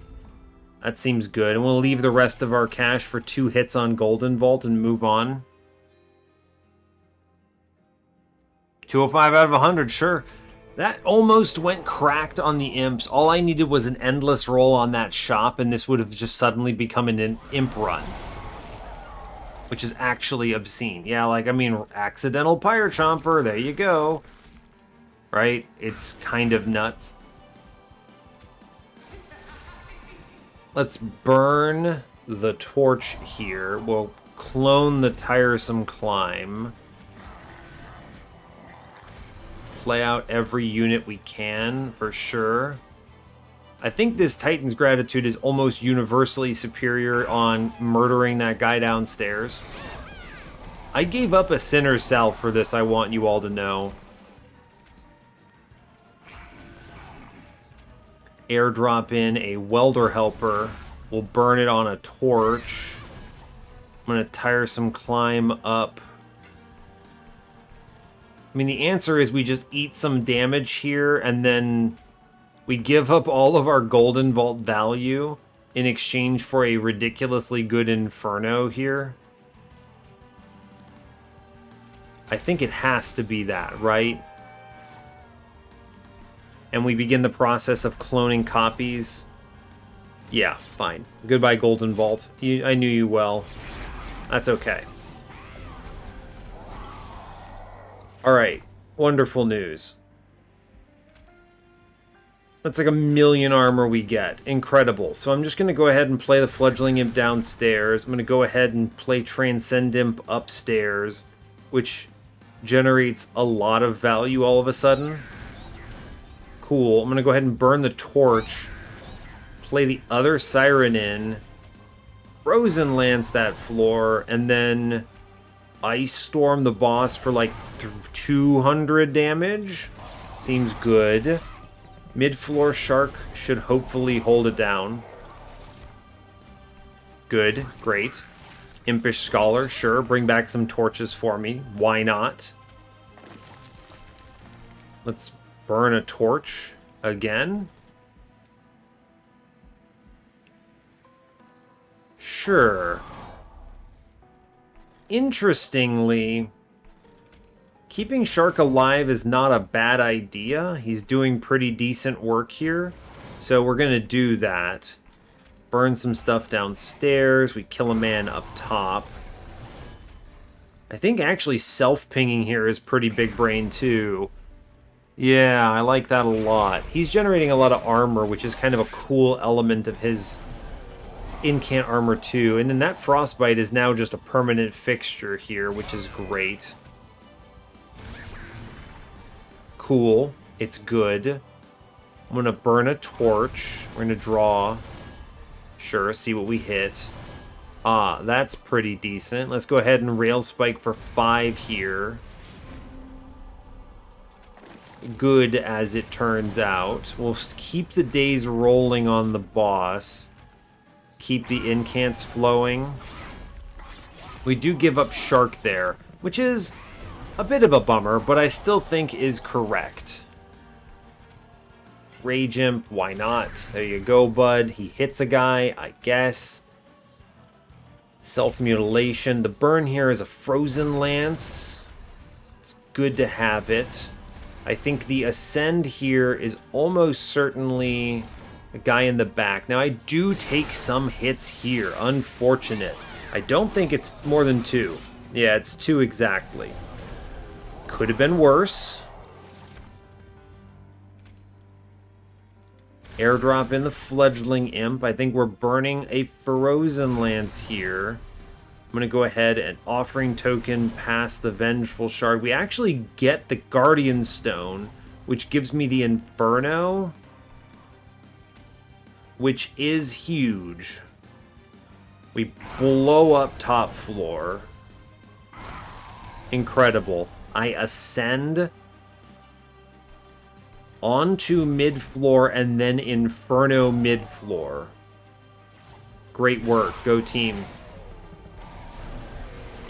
That seems good. And we'll leave the rest of our cash for 2 hits on Golden Vault and move on. 205 out of 100, sure. That almost went cracked on the Imps. All I needed was an endless roll on that shop, and this would have just suddenly become an Imp run. Which is actually obscene. Yeah, like, I mean, accidental Pyre Chomper, there you go. Right? It's kind of nuts. Let's burn the torch here. We'll clone the Tiresome Climb. Play out every unit we can, for sure. I think this Titan's Gratitude is almost universally superior on murdering that guy downstairs. I gave up a Sinner's Salve for this, I want you all to know. Airdrop in a Welder Helper. We'll burn it on a torch. I'm going to Tiresome Climb up. I mean, the answer is we just eat some damage here, and then we give up all of our Golden Vault value in exchange for a ridiculously good Inferno here. I think it has to be that, right? And we begin the process of cloning copies. Yeah, fine. Goodbye, Golden Vault. I knew you well. That's okay. Alright, wonderful news. That's like 1,000,000 armor we get. Incredible. So I'm just going to go ahead and play the Fledgling Imp downstairs. I'm going to go ahead and play Transcend Imp upstairs, which generates a lot of value all of a sudden. Cool. I'm going to go ahead and burn the torch. Play the other Siren in. Frozen Lance that floor, and then Ice Storm the boss for like 200 damage. Seems good. Mid-floor Shark should hopefully hold it down. Good. Great. Impish Scholar, sure. Bring back some torches for me. Why not? Let's burn a torch again. Sure. Interestingly, keeping Shark alive is not a bad idea. He's doing pretty decent work here. So we're going to do that. Burn some stuff downstairs. We kill a man up top. I think actually self-pinging here is pretty big brain too. Yeah, I like that a lot. He's generating a lot of armor, which is kind of a cool element of his Incant Armor 2. And then that Frostbite is now just a permanent fixture here, which is great. Cool. It's good. I'm going to burn a torch. We're going to draw. Sure, see what we hit. Ah, that's pretty decent. Let's go ahead and Rail Spike for 5 here. Good, as it turns out. We'll keep the days rolling on the boss. Keep the incants flowing. We do give up Shark there, which is a bit of a bummer, but I still think is correct. Rage Imp, why not? There you go, bud. He hits a guy, I guess. Self-mutilation. The burn here is a Frozen Lance. It's good to have it. I think the Ascend here is almost certainly a guy in the back. Now, I do take some hits here. Unfortunate. I don't think it's more than 2. Yeah, it's 2 exactly. Could have been worse. Airdrop in the Fledgling Imp. I think we're burning a Frozen Lance here. I'm going to go ahead and Offering Token past the Vengeful Shard. We actually get the Guardian Stone, which gives me the Inferno, which is huge. We blow up top floor. Incredible. I ascend onto mid-floor and then Inferno mid-floor. Great work. Go team.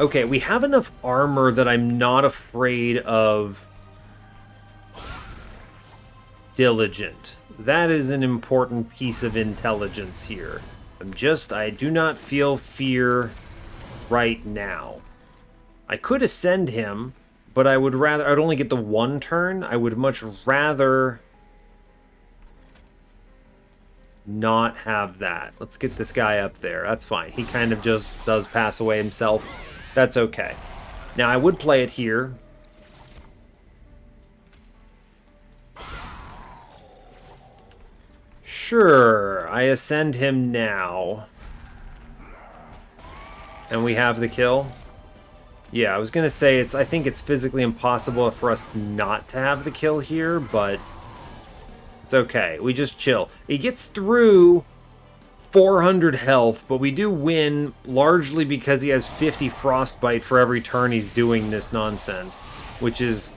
Okay, we have enough armor that I'm not afraid of Diligent. That is an important piece of intelligence here. I do not feel fear right now. I could ascend him, but I'd only get the one turn. I would much rather not have that. Let's get this guy up there. That's fine. He kind of just does pass away himself. That's okay. Now, I would play it here. Sure, I ascend him now. And we have the kill. Yeah, I was going to say, I think it's physically impossible for us not to have the kill here, but it's okay. We just chill. He gets through 400 health, but we do win largely because he has 50 frostbite for every turn he's doing this nonsense, which is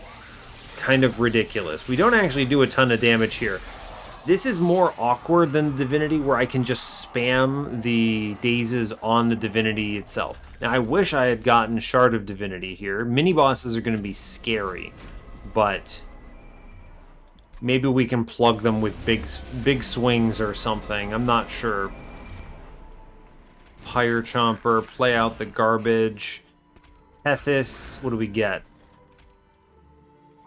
kind of ridiculous. We don't actually do a ton of damage here. This is more awkward than the Divinity, where I can just spam the dazes on the Divinity itself. Now, I wish I had gotten Shard of Divinity here. Mini-bosses are going to be scary, but maybe we can plug them with big swings or something. I'm not sure. Pyre Chomper, play out the garbage. Tethys, what do we get?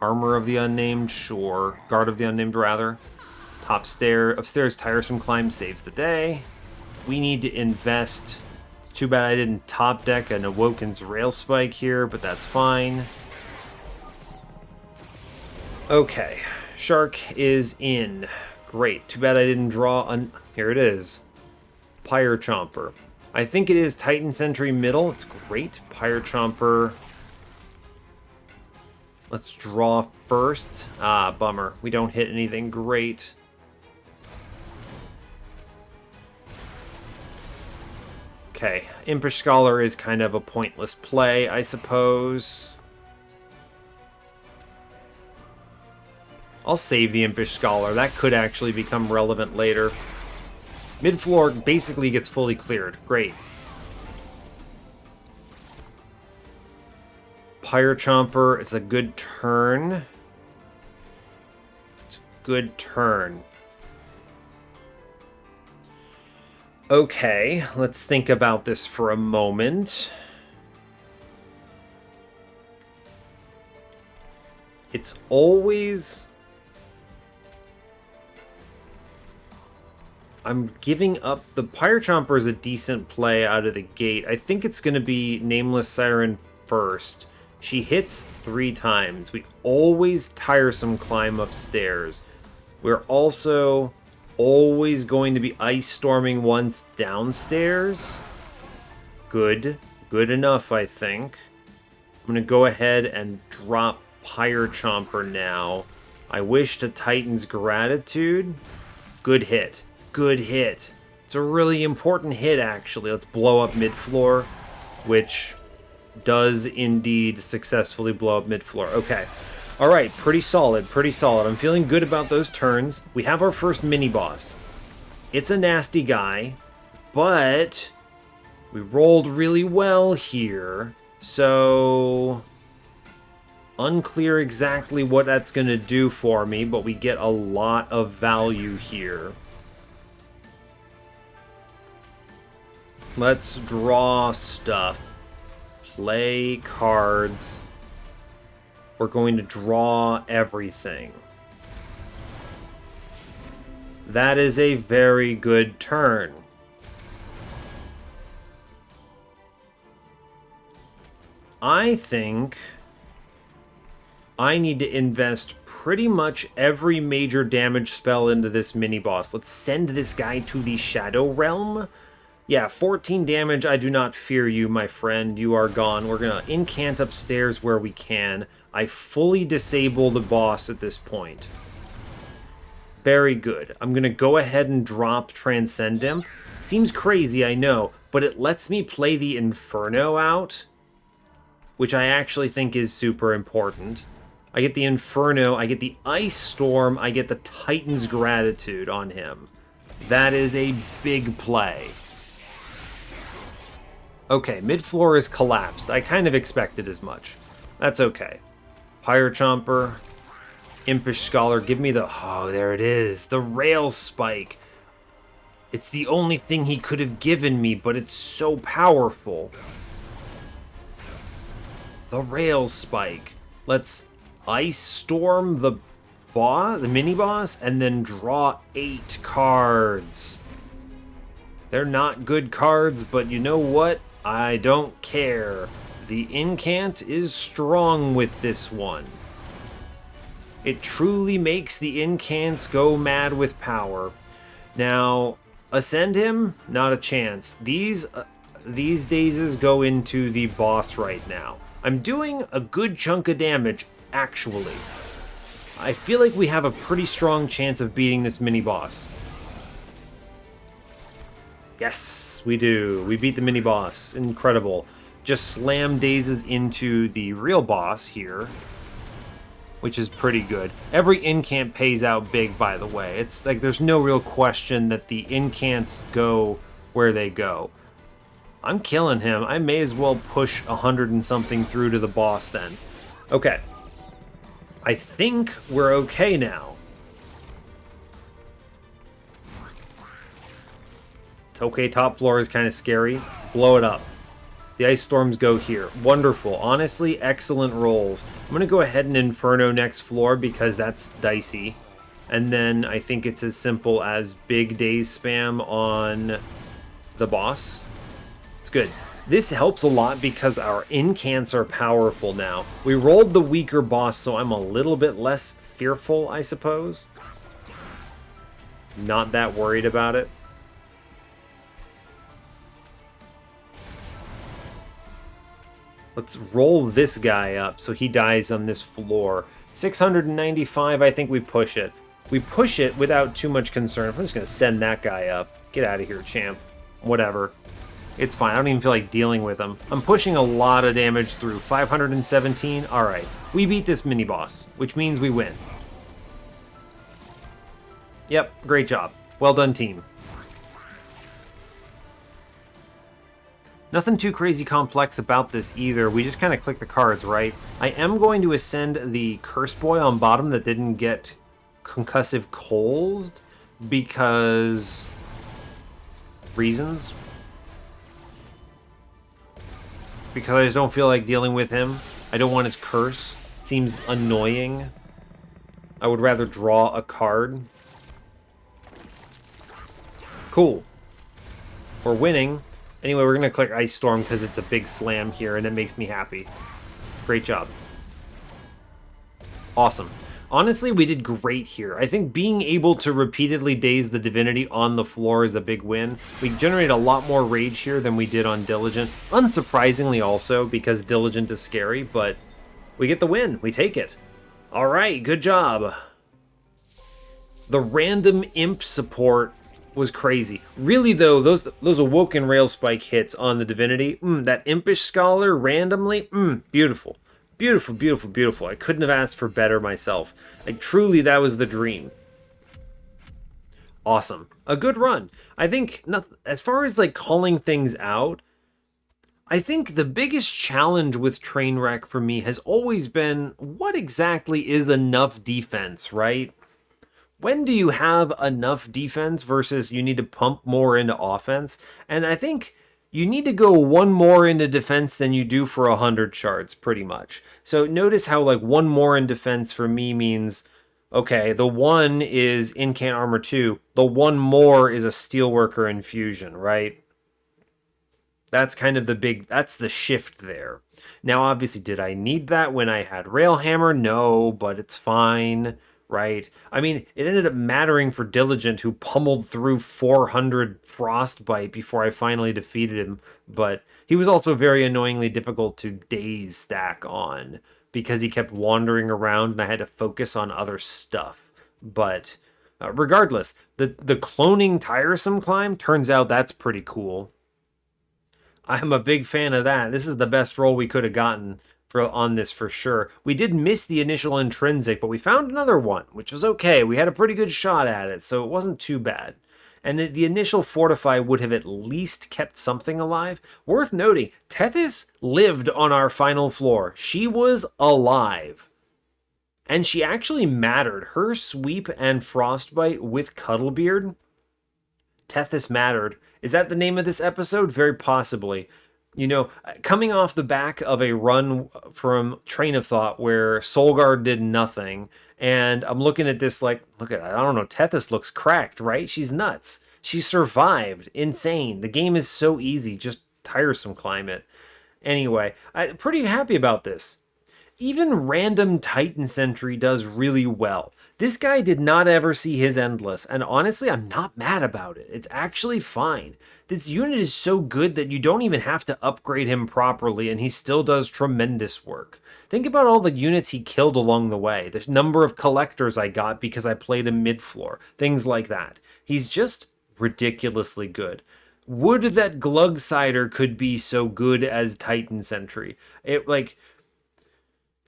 Armor of the Unnamed, sure. Guard of the Unnamed, rather. Upstairs, Tiresome Climb saves the day. We need to invest. It's too bad I didn't top deck an Awoken's Rail Spike here, but that's fine. Okay, Shark is in. Great. Too bad I didn't draw here it is. Pyre Chomper. I think it is Titan Sentry middle. It's great. Pyre Chomper. Let's draw first. Ah, bummer. We don't hit anything great. Okay, Impish Scholar is kind of a pointless play, I suppose. I'll save the Impish Scholar. That could actually become relevant later. Mid-floor basically gets fully cleared. Great. Pyre Chomper, it's a good turn. It's a good turn. Okay, let's think about this for a moment. It's always... I'm giving up... The Pyre Chomper is a decent play out of the gate. I think it's going to be Nameless Siren first. She hits 3 times. We always Tiresome Climb upstairs. We're also always going to be Ice Storming once downstairs. Good. Good enough, I think. I'm going to go ahead and drop Pyre Chomper now. I wish to Titan's Gratitude. Good hit. Good hit. It's a really important hit, actually. Let's blow up mid-floor, which does indeed successfully blow up mid-floor. Okay. All right, pretty solid, pretty solid. I'm feeling good about those turns. We have our first mini-boss. It's a nasty guy, but we rolled really well here, so unclear exactly what that's going to do for me, but we get a lot of value here. Let's draw stuff. Play cards. We're going to draw everything. That is a very good turn. I think I need to invest pretty much every major damage spell into this mini-boss. Let's send this guy to the Shadow Realm. Yeah, 14 damage. I do not fear you, my friend. You are gone. We're going to incant upstairs where we can. I fully disable the boss at this point. Very good. I'm going to go ahead and drop Transcend him. Seems crazy, I know, but it lets me play the Inferno out, which I actually think is super important. I get the Inferno, I get the Ice Storm, I get the Titan's Gratitude on him. That is a big play. Okay, mid-floor is collapsed. I kind of expected as much. That's okay. Pyre Chomper, Impish Scholar, give me the... Oh, there it is. The Rail Spike. It's the only thing he could have given me, but it's so powerful. The Rail Spike. Let's Ice Storm the boss, the mini-boss, and then draw 8 cards. They're not good cards, but you know what? I don't care. The incant is strong with this one. It truly makes the incants go mad with power. Now, ascend him? Not a chance. These dazes go into the boss right now. I'm doing a good chunk of damage, actually. I feel like we have a pretty strong chance of beating this mini-boss. Yes, we do. We beat the mini-boss. Incredible. Just slam dazes into the real boss here, which is pretty good. Every incant pays out big, by the way. It's like there's no real question that the incants go where they go. I'm killing him. I may as well push 100 and something through to the boss then. Okay. I think we're okay now. It's okay, top floor is kind of scary. Blow it up. The ice storms go here. Wonderful. Honestly, excellent rolls. I'm going to go ahead and Inferno next floor because that's dicey. And then I think it's as simple as big daze spam on the boss. It's good. This helps a lot because our incants are powerful now. We rolled the weaker boss, so I'm a little bit less fearful, I suppose. Not that worried about it. Let's roll this guy up so he dies on this floor. 695, I think we push it. We push it without too much concern. I'm just going to send that guy up. Get out of here, champ. Whatever. It's fine. I don't even feel like dealing with him. I'm pushing a lot of damage through. 517. All right. We beat this mini-boss, which means we win. Yep. Great job. Well done, team. Nothing too crazy complex about this either. We just kind of click the cards, right? I am going to ascend the Curse Boy on bottom that didn't get concussive cold because reasons. Because I just don't feel like dealing with him. I don't want his curse. It seems annoying. I would rather draw a card. Cool. We're winning. Anyway, we're going to click Ice Storm because it's a big slam here, and it makes me happy. Great job. Awesome. Honestly, we did great here. I think being able to repeatedly daze the Divinity on the floor is a big win. We generate a lot more rage here than we did on Diligent. Unsurprisingly also, because Diligent is scary, but we get the win. We take it. All right, good job. The random imp support was crazy. Really, though, those Awoken Rail Spike hits on the Divinity, that Impish Scholar randomly, beautiful. Beautiful, beautiful, beautiful. I couldn't have asked for better myself. Like, truly, that was the dream. Awesome. A good run. I think, as far as, like, calling things out, I think the biggest challenge with Trainwreck for me has always been, what exactly is enough defense, right? When do you have enough defense versus you need to pump more into offense? And I think you need to go one more into defense than you do for 100 shards, pretty much. So notice how, like, one more in defense for me means, okay, the one is Incant Armor 2, the one more is a Steelworker Infusion, right? That's kind of that's the shift there. Now, obviously, did I need that when I had Railhammer? No, but it's fine. right? I mean, it ended up mattering for Diligent, who pummeled through 400 Frostbite before I finally defeated him, but he was also very annoyingly difficult to daze stack on because he kept wandering around and I had to focus on other stuff. But regardless, the cloning Tiresome climb, turns out that's pretty cool. I'm a big fan of that. This is the best roll we could have gotten on this for sure. We did miss the initial intrinsic, but we found another one, which was okay. We had a pretty good shot at it, so it wasn't too bad. And the initial fortify would have at least kept something alive. Worth noting, Tethys lived on our final floor. She was alive. And she actually mattered. Her sweep and frostbite with Cuddlebeard, Tethys mattered. Is that the name of this episode? Very possibly. You know, coming off the back of a run from Train of Thought where Solgard did nothing, and I'm looking at this like, look at, I don't know, Tethys looks cracked, right? She's nuts. She survived. Insane. The game is so easy. Just Tiresome climate. Anyway, I'm pretty happy about this. Even random Titan Sentry does really well. This guy did not ever see his Endless, and honestly, I'm not mad about it. It's actually fine. This unit is so good that you don't even have to upgrade him properly, and he still does tremendous work. Think about all the units he killed along the way, the number of collectors I got because I played him mid-floor, things like that. He's just ridiculously good. Would that Glugsider could be so good as Titan Sentry.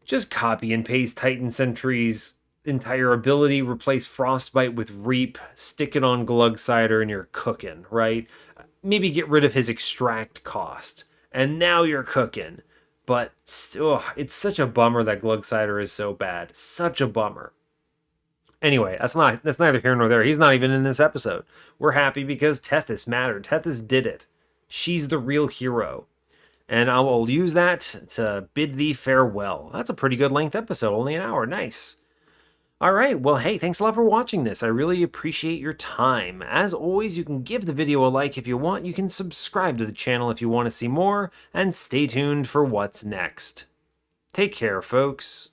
Just copy and paste Titan Sentry's entire ability, replace Frostbite with Reap, stick it on Glugsider, and you're cooking, right? Maybe get rid of his extract cost, and now you're cooking. But it's such a bummer that Glugsider is so bad. Such a bummer. Anyway, that's neither here nor there. He's not even in this episode. We're happy because Tethys mattered. Tethys did it. She's the real hero. And I will use that to bid thee farewell. That's a pretty good length episode, only an hour. Nice. All right, well, hey, thanks a lot for watching this. I really appreciate your time. As always, you can give the video a like if you want. You can subscribe to the channel if you want to see more. And stay tuned for what's next. Take care, folks.